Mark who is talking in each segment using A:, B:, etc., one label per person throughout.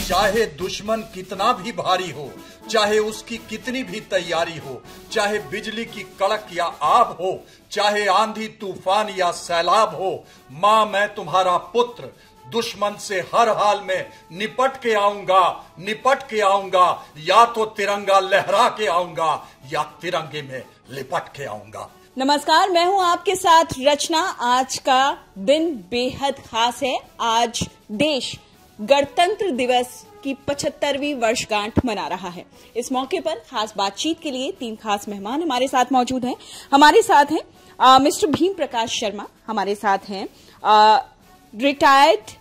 A: चाहे दुश्मन कितना भी भारी हो, चाहे उसकी कितनी भी तैयारी हो, चाहे बिजली की कड़क या आग हो, चाहे आंधी तूफान या सैलाब हो, मां मैं तुम्हारा पुत्र दुश्मन से हर हाल में निपट के आऊंगा, या तो तिरंगा लहरा के आऊंगा या तिरंगे में लिपट के आऊंगा।
B: नमस्कार, मैं हूं आपके साथ रचना। आज का दिन बेहद खास है। आज देश गणतंत्र दिवस की 75वीं वर्षगांठ मना रहा है। इस मौके पर खास बातचीत के लिए 3 खास मेहमान हमारे साथ मौजूद हैं। हमारे साथ हैं मिस्टर भीम प्रकाश शर्मा, हमारे साथ हैं रिटायर्ड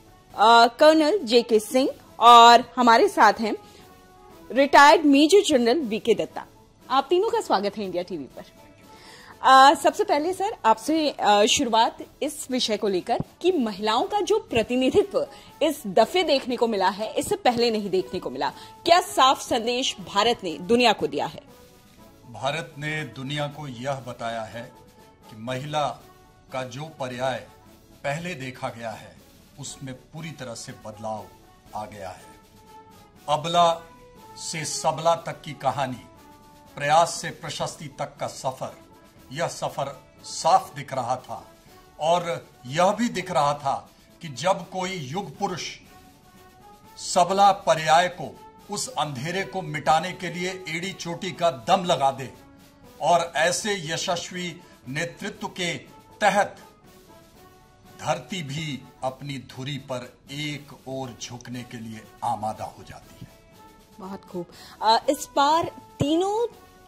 B: कर्नल जेके सिंह, और हमारे साथ हैं retired major general VK Datta. आप तीनों का स्वागत है इंडिया टीवी पर। सबसे पहले सर, आपसे शुरुआत इस विषय को लेकर कि महिलाओं का जो प्रतिनिधित्व इस दफे देखने को मिला है, इससे पहले नहीं देखने को मिला। क्या साफ संदेश भारत ने दुनिया को दिया है?
A: भारत ने दुनिया को यह बताया है कि महिला का जो पर्याय पहले देखा गया है उसमें पूरी तरह से बदलाव आ गया है। अबला से सबला तक की कहानी, प्रयास से प्रशस्ति तक का सफर, यह सफर साफ दिख रहा था। और यह भी दिख रहा था कि जब कोई युग पुरुष सबला पर्याय को, उस अंधेरे को मिटाने के लिए एड़ी चोटी का दम लगा दे और ऐसे यशस्वी नेतृत्व के तहत धरती भी अपनी धुरी पर एक ओर झुकने के लिए आमादा हो जाती है।
B: बहुत खूब। इस बार तीनों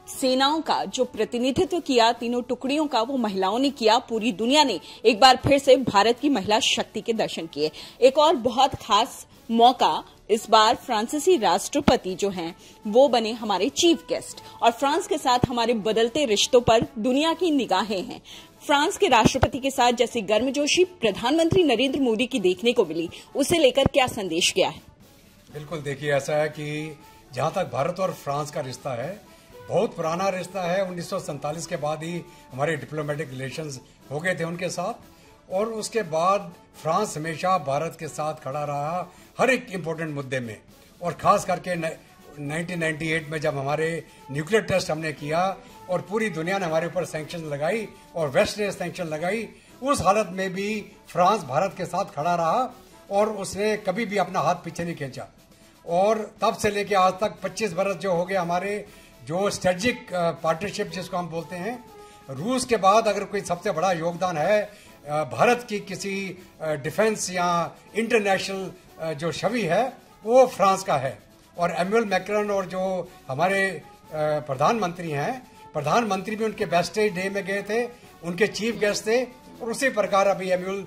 B: सेनाओं का जो प्रतिनिधित्व किया, तीनों टुकड़ियों का, वो महिलाओं ने किया। पूरी दुनिया ने एक बार फिर से भारत की महिला शक्ति के दर्शन किए। एक और बहुत खास मौका, इस बार फ्रांसीसी राष्ट्रपति जो हैं वो बने हमारे चीफ गेस्ट, और फ्रांस के साथ हमारे बदलते रिश्तों पर दुनिया की निगाहें हैं। फ्रांस के राष्ट्रपति के साथ जैसी गर्मजोशी प्रधानमंत्री नरेंद्र मोदी की देखने को मिली, उसे लेकर क्या संदेश गया है?
C: बिल्कुल, देखिए ऐसा है कि जहां तक भारत और फ्रांस का रिश्ता है, बहुत पुराना रिश्ता है। 1947 के बाद ही हमारे डिप्लोमेटिक रिलेशंस हो गए थे उनके साथ, और उसके बाद फ्रांस हमेशा भारत के साथ खड़ा रहा हर एक इम्पोर्टेंट मुद्दे में। और खास करके 1998 में जब हमारे न्यूक्लियर टेस्ट हमने किया और पूरी दुनिया ने हमारे ऊपर सैंक्शन लगाई और वेस्ट ने सैंक्शन लगाई, उस हालत में भी फ्रांस भारत के साथ खड़ा रहा और उसने कभी भी अपना हाथ पीछे नहीं खींचा। और तब से लेके आज तक 25 बरस जो हो गए हमारे जो स्ट्रेटेजिक पार्टनरशिप जिसको हम बोलते हैं, रूस के बाद अगर कोई सबसे बड़ा योगदान है भारत की किसी डिफेंस या इंटरनेशनल जो छवि है, वो फ्रांस का है। और एमुअल मैक्रॉन और जो हमारे प्रधानमंत्री हैं, प्रधानमंत्री भी उनके बेस्टे डे में गए थे, उनके चीफ गेस्ट थे, और उसी प्रकार अभी एमुअल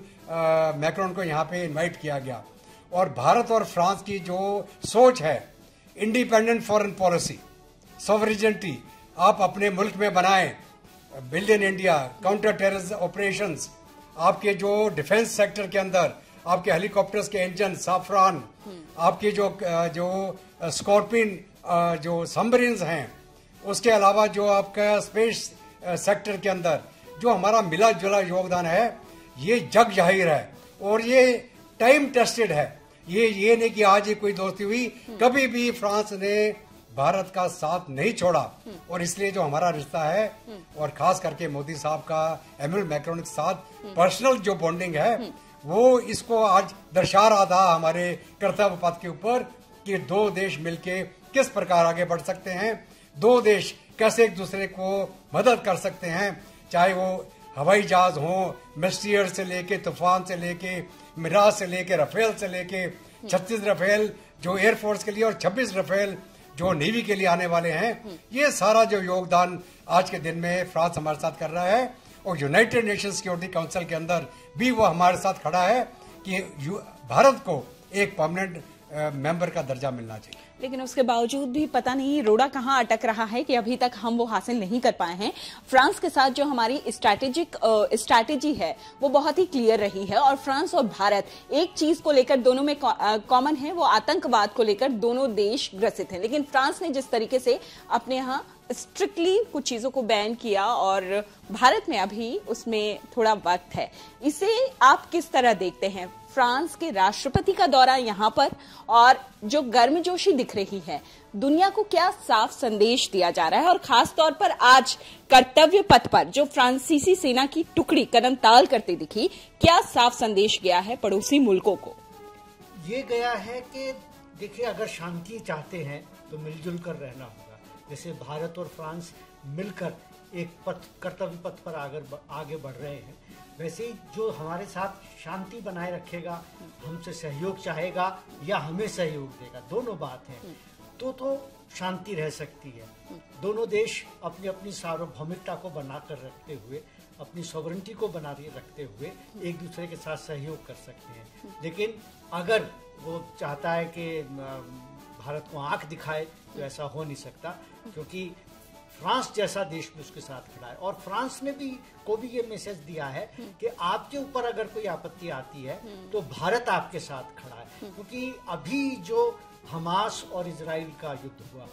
C: मैक्रॉन को यहाँ पे इनवाइट किया गया। और भारत और फ्रांस की जो सोच है, इंडिपेंडेंट फॉरेन पॉलिसी, सॉवरेनिटी आप अपने मुल्क में बनाएं, build in India, counter terrorism operations, आपके जो डिफेंस सेक्टर के अंदर आपके हेलीकॉप्टर्स के इंजन, साफरान, आपके जो स्कॉर्पियन जो सबमरीन्स हैं, उसके अलावा जो आपका स्पेस सेक्टर के अंदर जो हमारा मिला जुला योगदान है, ये जग जाहिर है और ये टाइम टेस्टेड है। ये नहीं कि आज ही कोई दोस्ती हुई, कभी भी फ्रांस ने भारत का साथ नहीं छोड़ा। और इसलिए जो हमारा रिश्ता है, और खास करके मोदी साहब का एमुअल मैक्रॉन के साथ पर्सनल जो बॉन्डिंग है, वो इसको आज दर्शा रहा था हमारे कर्तव्य पथ के ऊपर कि दो देश मिलके किस प्रकार आगे बढ़ सकते हैं, दो देश कैसे एक दूसरे को मदद कर सकते हैं, चाहे वो हवाई जहाज हो, मिस्टीयर से लेके, तूफान से लेके, मिराज से लेके, राफेल से लेके, 36 राफेल जो एयरफोर्स के लिए और 26 राफेल जो नेवी के लिए आने वाले हैं। ये सारा जो योगदान आज के दिन में फ्रांस हमारे साथ कर रहा है, और यूनाइटेड नेशन सिक्योरिटी काउंसिल के अंदर भी वो हमारे साथ खड़ा है कि भारत को एक परमानेंट मेंबर का दर्जा मिलना चाहिए।
B: लेकिन उसके बावजूद भी पता नहीं रोड़ा कहां अटक रहा है कि अभी तक हम वो हासिल नहीं कर पाए हैं। फ्रांस के साथ जो हमारी स्ट्रैटेजी है वो बहुत ही क्लियर रही है, और फ्रांस और भारत एक चीज को लेकर दोनों में कॉमन है, वो आतंकवाद को लेकर दोनों देश ग्रसित हैं। लेकिन फ्रांस ने जिस तरीके से अपने यहाँ स्ट्रिक्टली कुछ चीजों को बैन किया और भारत में अभी उसमें थोड़ा वक्त है। इसे आप किस तरह देखते हैं? फ्रांस के राष्ट्रपति का दौरा यहां पर और जो गर्मजोशी दिख रही है, दुनिया को क्या साफ संदेश दिया जा रहा है? और खास तौर पर आज कर्तव्य पथ पर जो फ्रांसीसी सेना की टुकड़ी कदम ताल करते दिखी, क्या साफ संदेश गया है पड़ोसी मुल्कों को?
D: ये गया है कि देखिए, अगर शांति चाहते हैं तो मिलजुल कर रहना होगा। जैसे भारत और फ्रांस मिलकर एक कर्तव्य पथ पर आगे बढ़ रहे हैं, वैसे ही जो हमारे साथ शांति बनाए रखेगा, हमसे सहयोग चाहेगा या हमें सहयोग देगा, दोनों बात है, तो शांति रह सकती है। दोनों देश अपनी अपनी सार्वभौमिकता को बनाकर रखते हुए, अपनी सॉवरेनिटी को बना रखते हुए एक दूसरे के साथ सहयोग कर सकते हैं। लेकिन अगर वो चाहता है कि भारत को आंख दिखाए तो ऐसा हो नहीं सकता, क्योंकि फ्रांस जैसा देश भी उसके साथ खड़ा है। और फ्रांस ने भी ये मैसेज दिया है कि आपके ऊपर अगर कोई आपत्ति आती है तो भारत आपके साथ खड़ा है। क्योंकि अभी जो हमास और इजराइल का युद्ध हुआ,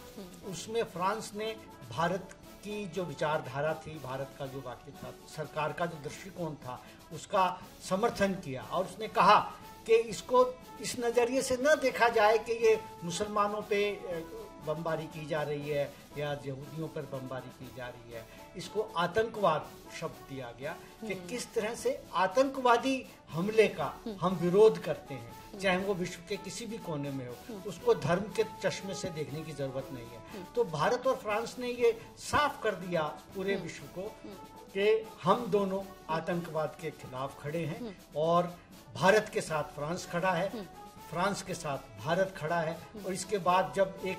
D: उसमें फ्रांस ने भारत की जो विचारधारा थी, भारत का जो वाक्य था, सरकार का जो दृष्टिकोण था, उसका समर्थन किया और उसने कहा कि इसको इस नजरिए से न देखा जाए कि ये मुसलमानों पे बमबारी की जा रही है या यहूदियों पर बमबारी की जा रही है। इसको आतंकवाद शब्द दिया गया कि किस तरह से आतंकवादी हमले का हम विरोध करते हैं, चाहे वो विश्व के किसी भी कोने में हो, उसको धर्म के चश्मे से देखने की जरूरत नहीं है। तो भारत और फ्रांस ने ये साफ कर दिया पूरे विश्व को कि हम दोनों आतंकवाद के खिलाफ खड़े हैं और भारत के साथ फ्रांस खड़ा है, फ्रांस के साथ भारत खड़ा है। और इसके बाद जब एक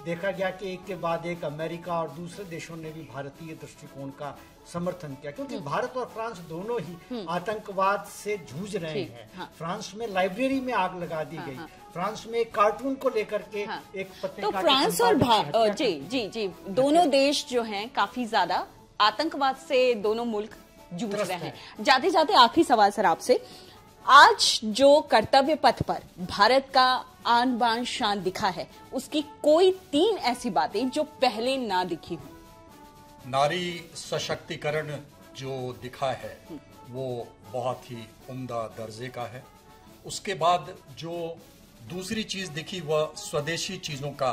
D: देखा गया कि एक के बाद एक अमेरिका और दूसरे देशों ने भी भारतीय दृष्टिकोण का समर्थन किया, क्योंकि भारत और फ्रांस दोनों ही आतंकवाद से जूझ रहे हैं। हाँ। फ्रांस में लाइब्रेरी में आग लगा दी गई। फ्रांस में एक कार्टून को लेकर के एक पत्रिका,
B: तो फ्रांस और जी दोनों देश जो हैं काफी ज्यादा आतंकवाद से दोनों मुल्क जूझ रहे हैं। जाते जाते आखिरी सवाल सर आपसे, आज जो कर्तव्य पथ पर भारत का आन बान शान दिखा है, उसकी कोई 3 ऐसी बातें जो पहले ना दिखी हो?
A: नारी सशक्तिकरण जो दिखा है वो बहुत ही उम्दा दर्जे का है। उसके बाद जो दूसरी चीज दिखी वह स्वदेशी चीजों का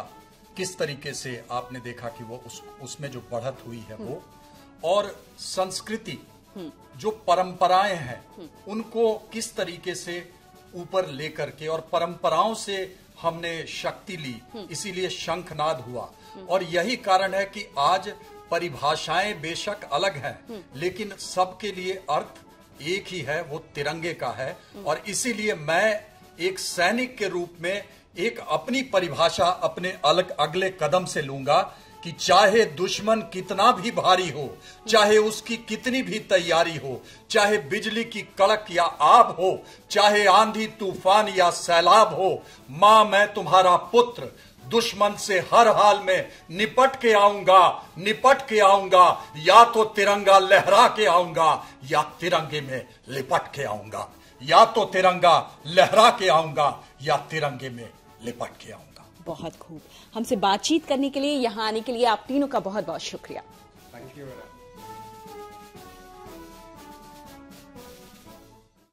A: किस तरीके से आपने देखा कि वो उसमें जो बढ़त हुई है वो, और संस्कृति जो परंपराएं हैं उनको किस तरीके से ऊपर लेकर के, और परंपराओं से हमने शक्ति ली, इसीलिए शंखनाद हुआ। और यही कारण है कि आज परिभाषाएं बेशक अलग हैं, लेकिन सबके लिए अर्थ एक ही है, वो तिरंगे का है। और इसीलिए मैं एक सैनिक के रूप में एक अपनी परिभाषा अपने अगले कदम से लूंगा कि चाहे दुश्मन कितना भी भारी हो, चाहे उसकी कितनी भी तैयारी हो, चाहे बिजली की कड़क या आग हो, चाहे आंधी तूफान या सैलाब हो, मां मैं तुम्हारा पुत्र दुश्मन से हर हाल में निपट के आऊंगा, या तो तिरंगा लहरा के आऊंगा या तिरंगे में लिपट के आऊंगा, या तो तिरंगा लहरा के आऊंगा या तिरंगे में लिपट के आऊंगा।
B: बहुत खूब। हमसे बातचीत करने के लिए, यहाँ आने के लिए आप तीनों का बहुत बहुत शुक्रिया।
C: Thank you.